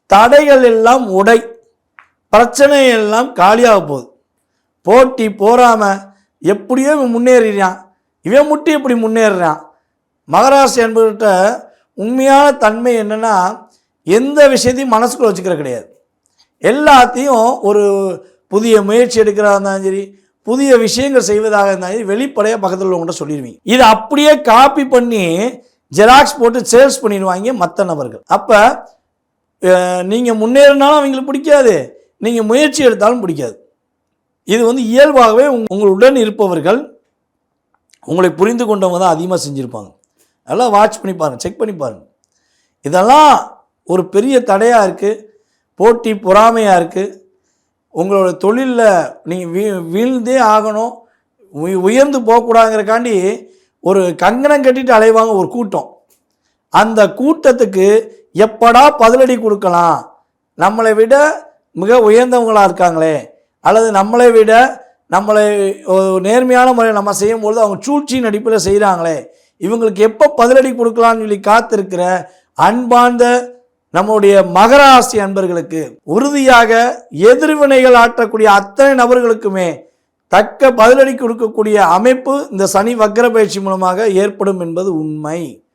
தடைகள் எல்லாம் உடை, பிரச்சனை எல்லாம் காலியாக போகுது. போட்டி போறாம எப்படியோ இவன் முன்னேறிறான், இவன் மட்டும் எப்படி முன்னேறான். மகராசி என்பவர்கிட்ட உண்மையான தன்மை என்னன்னா, எந்த விஷயத்தையும் மனசுக்குள்ள வச்சுக்கிற கிடையாது. எல்லாத்தையும் ஒரு புதிய முயற்சி எடுக்கிறதா இருந்தாலும் சரி, புதிய விஷயங்கள் செய்வதாக இருந்தாலும் சரி, வெளிப்படையாக பக்கத்தில் உள்ளவங்கள்ட்ட சொல்லிடுவீங்க. இதை அப்படியே காப்பி பண்ணி ஜெராக்ஸ் போட்டு சேல்ஸ் பண்ணிடுவாங்க மற்ற நபர்கள். அப்போ நீங்கள் முன்னேறினாலும் அவங்களுக்கு பிடிக்காது, நீங்கள் முயற்சி எடுத்தாலும் பிடிக்காது. இது இயல்பாகவே உங்களுடன் இருப்பவர்கள் உங்களை புரிந்து கொண்டவங்க தான் அதிகமாக செஞ்சுருப்பாங்க. நல்லா வாட்ச் பண்ணி பாருங்கள், செக் பண்ணி பாருங்கள். இதெல்லாம் ஒரு பெரிய தடையாக இருக்குது, போட்டி பொறாமையாக இருக்குது. உங்களோட தொழிலில் நீங்கள் வீழ்ந்தே ஆகணும், உயர்ந்து போகக்கூடாதுங்கிறக்காண்டி ஒரு கங்கணம் கட்டிட்டு அலைவாங்க ஒரு கூட்டம். அந்த கூட்டத்துக்கு எப்படா பதிலடி கொடுக்கலாம், நம்மளை விட மிக உயர்ந்தவங்களாக இருக்காங்களே, அல்லது நம்மளை விட நம்மளை நேர்மையான முறையில் நம்ம செய்யும்பொழுது அவங்க சூழ்ச்சியின் அடிப்படையில் செய்கிறாங்களே, இவங்களுக்கு எப்போ பதிலடி கொடுக்கலான்னு சொல்லி காத்திருக்கிற அன்பார்ந்த நம்முடைய மகராசி அன்பர்களுக்கு, உறுதியாக எதிர்வினைகள் ஆற்றக்கூடிய அத்தனை நபர்களுக்குமே தக்க பதிலடி கொடுக்கக்கூடிய அமைப்பு இந்த சனி வக்ர பயிற்சி மூலமாக ஏற்படும் என்பது உண்மை.